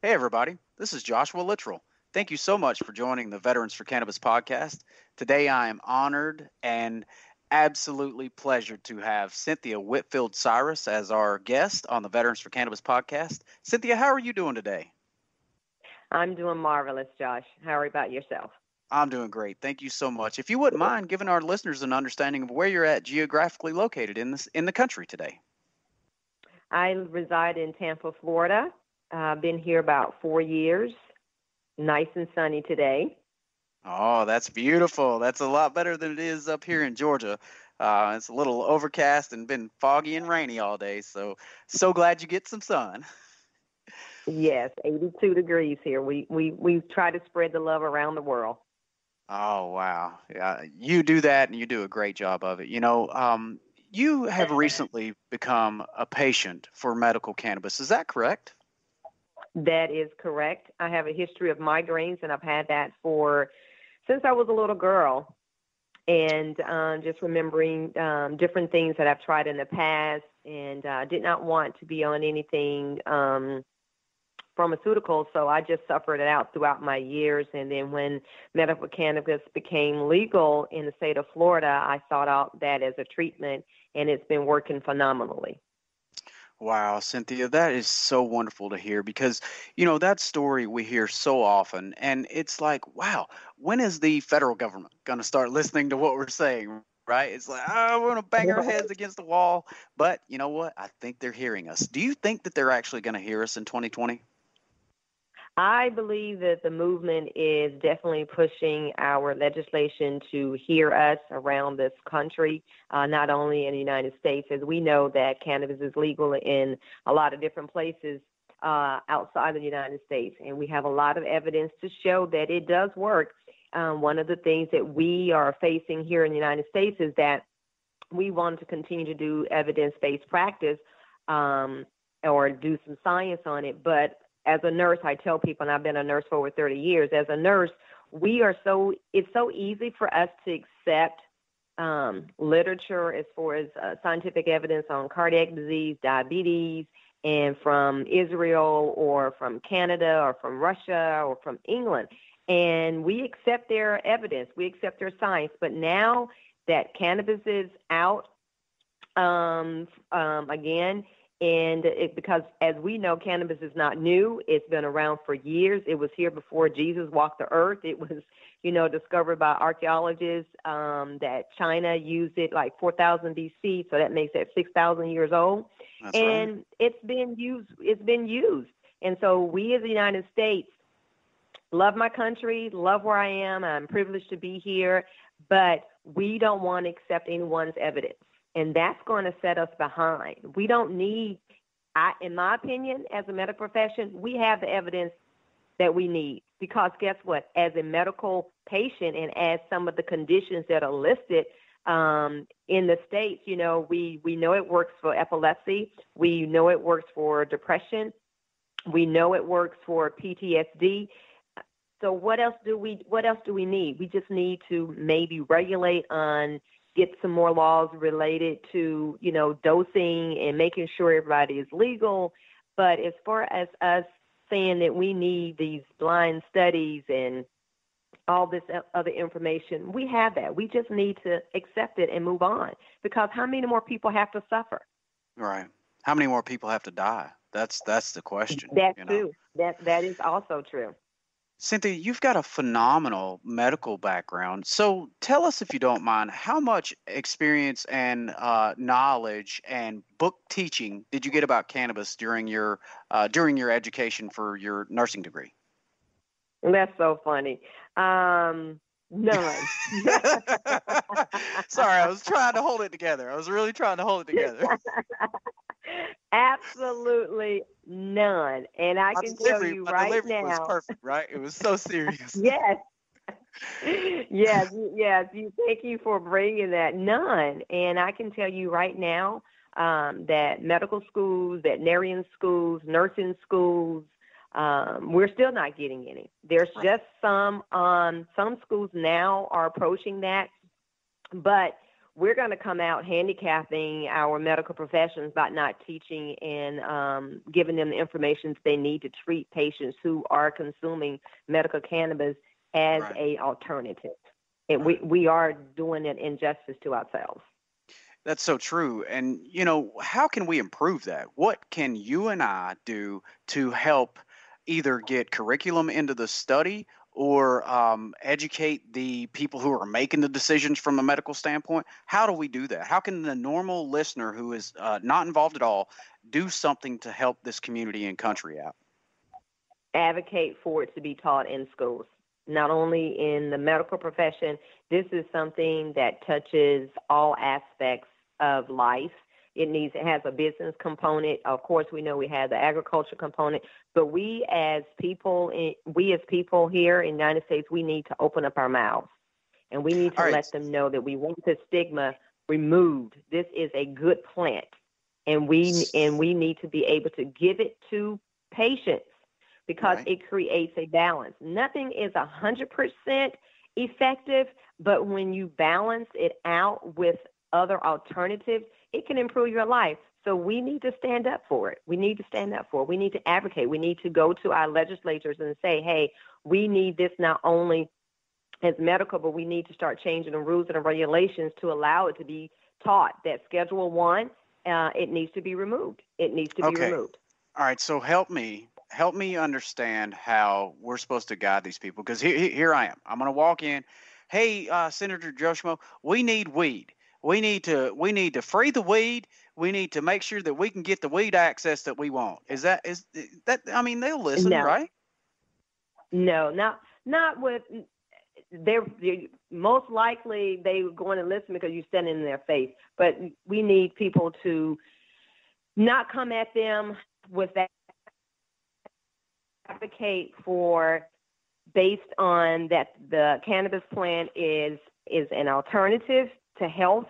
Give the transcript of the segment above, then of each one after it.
Hey, everybody. This is Joshua Littrell. Thank you so much for joining the Veterans for Cannabis podcast. Today, I am honored and absolutely pleasured to have Cynthia Whitfield Cyrus as our guest on the Veterans for Cannabis podcast. Cynthia, how are you doing today? I'm doing marvelous, Josh. How about yourself? I'm doing great. Thank you so much. If you wouldn't mind giving our listeners an understanding of where you're at geographically located in the country today. I reside in Tampa, Florida. I've been here about 4 years. Nice and sunny today. Oh, that's beautiful. That's a lot better than it is up here in Georgia. It's a little overcast and been foggy and rainy all day. So glad you get some sun. Yes, 82 degrees here. We try to spread the love around the world. Oh, wow. Yeah, you do that and you do a great job of it. You have recently become a patient for medical cannabis. Is that correct? That is correct. I have a history of migraines, and I've had that for since I was a little girl. And just remembering different things that I've tried in the past, and did not want to be on anything pharmaceuticals, so I just suffered it out throughout my years. And then when medical cannabis became legal in the state of Florida, I sought out that as a treatment, and it's been working phenomenally. Wow, Cynthia, that is so wonderful to hear because that story we hear so often. And it's like, wow, when is the federal government going to start listening to what we're saying? Right? It's like, oh, we're going to bang our heads against the wall. But you know what? I think they're hearing us. Do you think that they're actually going to hear us in 2020? I believe that the movement is definitely pushing our legislation to hear us around this country, not only in the United States, as we know that cannabis is legal in a lot of different places outside of the United States. And we have a lot of evidence to show that it does work. One of the things that we are facing here in the United States is that we want to continue to do evidence-based practice or do some science on it, but as a nurse, I tell people, and I've been a nurse for over 30 years, as a nurse, it's so easy for us to accept literature as far as scientific evidence on cardiac disease, diabetes, and from Israel or from Canada or from Russia or from England. And we accept their evidence, we accept their science. But now that cannabis is out again, and because, as we know, cannabis is not new. It's been around for years. It was here before Jesus walked the earth. It was, discovered by archaeologists that China used it like 4,000 BC, so that makes it 6,000 years old. That's right. And it's been used. It's been used. And so we, as the United States, love my country, love where I am. I'm privileged to be here, but we don't want to accept anyone's evidence. And that's going to set us behind. We don't need, in my opinion, as a medical profession, we have the evidence that we need. Because guess what? As a medical patient and as some of the conditions that are listed in the states, we know it works for epilepsy. We know it works for depression. We know it works for PTSD. So what else do we need? We just need to maybe regulate on, get some more laws related to, dosing and making sure everybody is legal. But as far as us saying that we need these blind studies and all this other information, we have that. We just need to accept it and move on, because how many more people have to suffer? Right. How many more people have to die? That's the question. That's true. That is also true. Cynthia, you've got a phenomenal medical background. So tell us, if you don't mind, how much experience and knowledge and book teaching did you get about cannabis during your education for your nursing degree? That's so funny. None. Sorry, I was trying to hold it together. I was really trying to hold it together. Absolutely none. And I can tell you my right delivery was now. perfect, right? It was so serious. Yes. Yes. Thank you for bringing that. None. And I can tell you right now that medical schools, veterinarian schools, nursing schools, we're still not getting any. There's just some schools now are approaching that, but we're going to come out handicapping our medical professions by not teaching and giving them the information they need to treat patients who are consuming medical cannabis as Right. a alternative. And Right. we are doing an injustice to ourselves. That's so true. And, how can we improve that? What can you and I do to help either get curriculum into the study or educate the people who are making the decisions from a medical standpoint? How do we do that? How can the normal listener who is not involved at all do something to help this community and country out? Advocate for it to be taught in schools, not only in the medical profession. This is something that touches all aspects of life. It has a business component. Of course, we know we have the agriculture component, but we as people here in the United States, we need to open up our mouths, and we need to All right. let them know that we want the stigma removed. This is a good plant, and we need to be able to give it to patients because Right. it creates a balance. Nothing is 100% effective, but when you balance it out with other alternatives, it can improve your life. So we need to stand up for it. We need to stand up for it. We need to advocate. We need to go to our legislators and say, hey, we need this not only as medical, but we need to start changing the rules and the regulations to allow it to be taught that Schedule 1, it needs to be removed. It needs to be Okay. removed. All right. So help me understand how we're supposed to guide these people. Because here I am. I'm going to walk in. Hey, Senator Joe Schmo, we need weed. We need to free the weed. We need to make sure that we can get the weed access that we want. Is that? I mean, they'll listen, No, right? no, not with. They're most likely they're going to listen because you're standing in their face. But we need people to not come at them with that. Advocate for based on that the cannabis plant is an alternative to health,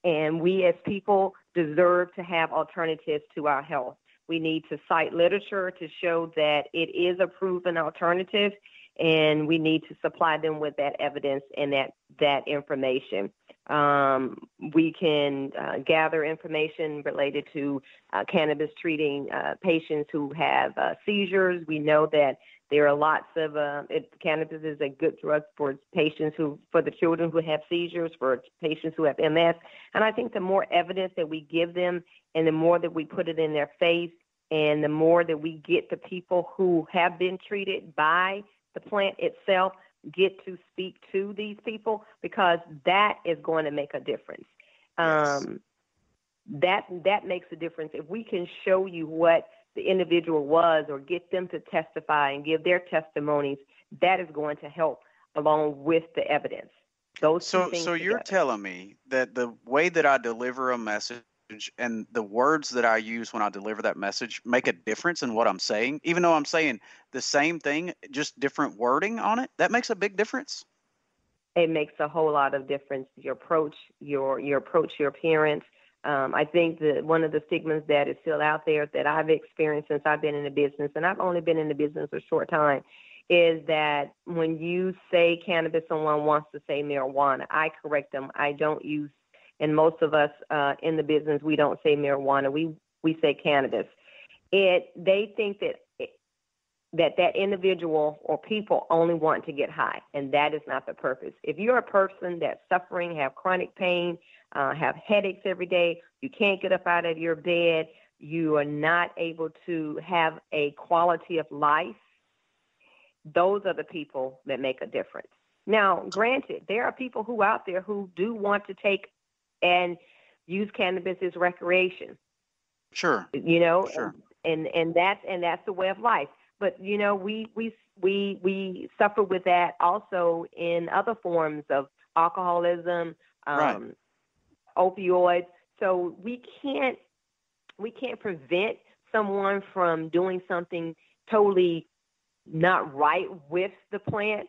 and we as people deserve to have alternatives to our health. We need to cite literature to show that it is a proven alternative, and we need to supply them with that evidence and that information. We can gather information related to cannabis treating patients who have seizures. We know that there are lots of cannabis is a good drug for for the children who have seizures, for patients who have MS. And I think the more evidence that we give them and the more that we put it in their face and the more that we get the people who have been treated by the plant itself get to speak to these people, because that is going to make a difference. Yes. That makes a difference. If we can show you what the individual was or get them to testify and give their testimonies, that is going to help along with the evidence. Those two things So you're together. telling me that the way that I deliver a message and the words that I use when I deliver that message make a difference in what I'm saying, even though I'm saying the same thing, just different wording on it. That makes a big difference. It makes a whole lot of difference. Your approach, your appearance. I think that one of the stigmas that is still out there that I've experienced since I've been in the business, and I've only been in the business a short time, is that when you say cannabis, someone wants to say marijuana. I correct them. I don't use, and most of us in the business, we don't say marijuana. We say cannabis. They think that individual or people only want to get high, and that is not the purpose. If you're a person that's suffering, have chronic pain, have headaches every day, you can't get up out of your bed, you are not able to have a quality of life, those are the people that make a difference. Now, granted, there are people who out there who do want to take and use cannabis as recreation. Sure. You know, Sure. and that's the way of life. But you know, we suffer with that also in other forms of alcoholism, Right. opioids. So we can't prevent someone from doing something totally not right with the plant,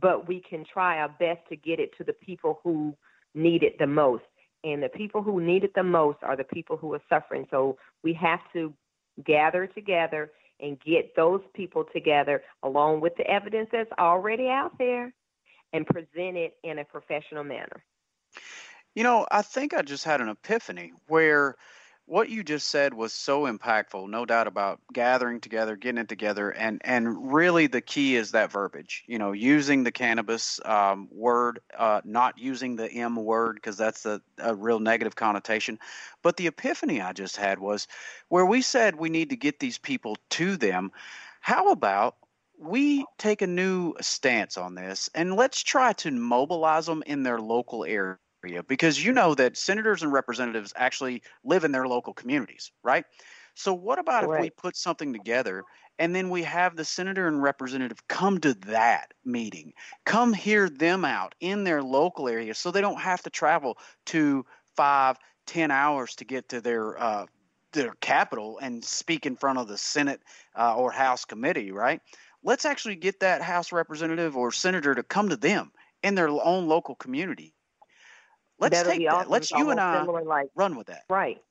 but we can try our best to get it to the people who need it the most. And the people who need it the most are the people who are suffering. So we have to gather together and get those people together along with the evidence that's already out there and present it in a professional manner. I think I just had an epiphany where what you just said was so impactful, no doubt about gathering together, getting it together, and really the key is that verbiage. Using the cannabis word, not using the M word because that's a real negative connotation. But the epiphany I just had was where we said we need to get these people to them. How about we take a new stance on this and let's try to mobilize them in their local area because you know that senators and representatives actually live in their local communities, right? So, what about if we Correct. put something together and then we have the senator and representative come to that meeting, come hear them out in their local area so they don't have to travel to 5, 10 hours to get to their capital and speak in front of the Senate or House committee, right? Let's actually get that House representative or senator to come to them in their own local community. Let's That'll be take that. awesome. It's Let's you and almost I similar like, run with that. right.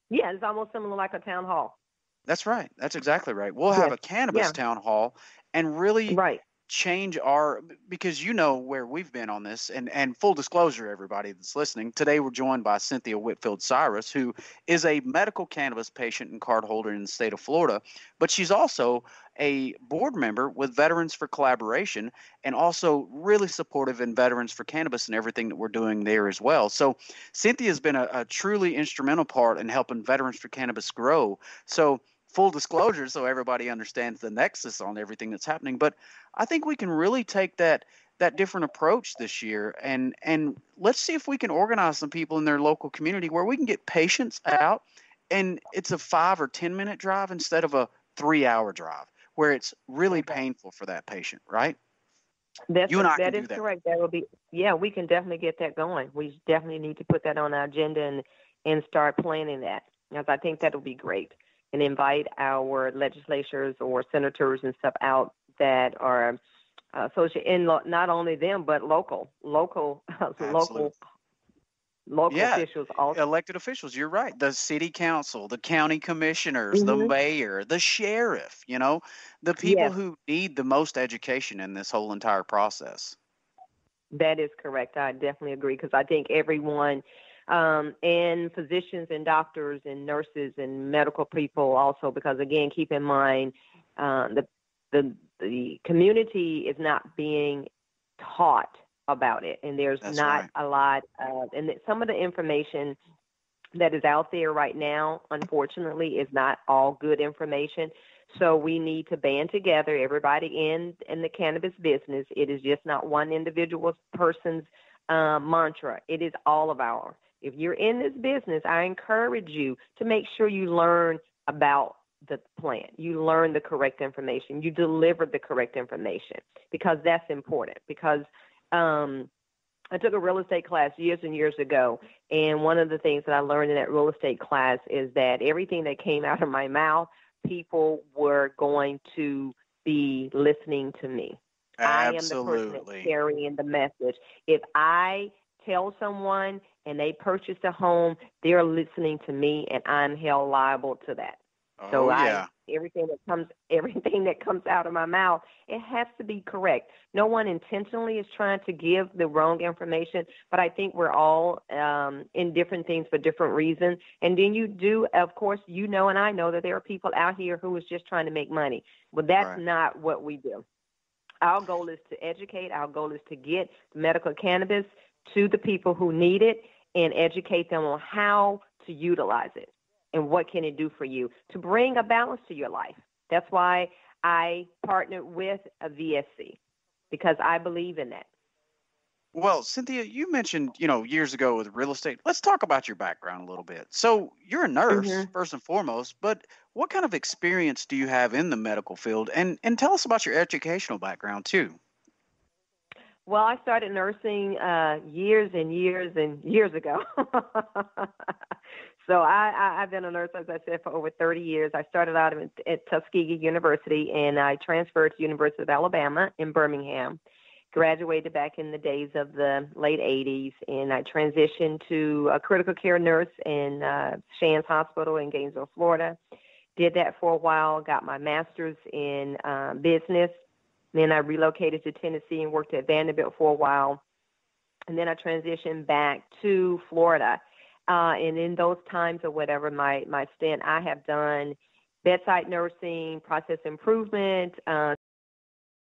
Yeah, it's almost similar like a town hall. That's right. That's exactly right. We'll have Yes. a cannabis Yeah. town hall and really Right. change our because you know where we've been on this and full disclosure everybody that's listening today we're joined by Cynthia Whitfield Cyrus who is a medical cannabis patient and card holder in the state of Florida, but she's also a board member with Veterans for Collaboration and also really supportive in Veterans for Cannabis and everything that we're doing there as well. So Cynthia has been a truly instrumental part in helping Veterans for Cannabis grow. So full disclosure so everybody understands the nexus on everything that's happening, but I think we can really take that different approach this year and let's see if we can organize some people in their local community where we can get patients out and it's a 5 or 10 minute drive instead of a 3 hour drive where it's really Okay. painful for that patient, right? That's You and I can that is do that. correct. That will be, yeah, we can definitely get that going. We definitely need to put that on our agenda and start planning that. Because I think that'll be great. And invite our legislators or senators and stuff out that are associated, and not only them but local Absolutely. local Yeah, officials also. elected officials, you're right. The city council, the county commissioners, the Hmm. mayor, the sheriff, the people Yes, who need the most education in this whole entire process. that is correct. I definitely agree because I think everyone, and physicians and doctors and nurses and medical people also, because again, keep in mind, the the community is not being taught about it, and there's That's not right. a lot of, and some of the information that is out there right now, unfortunately, is not all good information. So we need to band together, everybody in the cannabis business. It is just not one individual person's mantra. It is all of ours. If you're in this business, I encourage you to make sure you learn about the plant. You learn the correct information. You deliver the correct information because that's important. Because I took a real estate class years and years ago, and one of the things that I learned in that real estate class is that everything that came out of my mouth, people were going to be listening to me. I am the person that's Absolutely. carrying the message. If I tell someone and they purchase a home, they're listening to me, and I'm held liable to that. So Oh, yeah. everything that comes out of my mouth, it has to be correct. No one intentionally is trying to give the wrong information, but I think we're all in different things for different reasons. And then you do, of course, and I know that there are people out here who is just trying to make money. Well, that's Right. not what we do. Our goal is to educate. Our goal is to get medical cannabis to the people who need it and educate them on how to utilize it and what can it do for you to bring a balance to your life. That's why I partnered with a VSC because I believe in that. Well, Cynthia, you mentioned, years ago with real estate. Let's talk about your background a little bit. So, you're a nurse Hmm. first and foremost, but what kind of experience do you have in the medical field? And tell us about your educational background too. Well, I started nursing years and years and years ago. So I've been a nurse, as I said, for over 30 years. I started out at Tuskegee University, and I transferred to University of Alabama in Birmingham. Graduated back in the days of the late 80s, and I transitioned to a critical care nurse in Shands Hospital in Gainesville, Florida. Did that for a while, got my master's in business. Then I relocated to Tennessee and worked at Vanderbilt for a while. and then I transitioned back to Florida. And in those times or whatever, my stint, I have done bedside nursing, process improvement,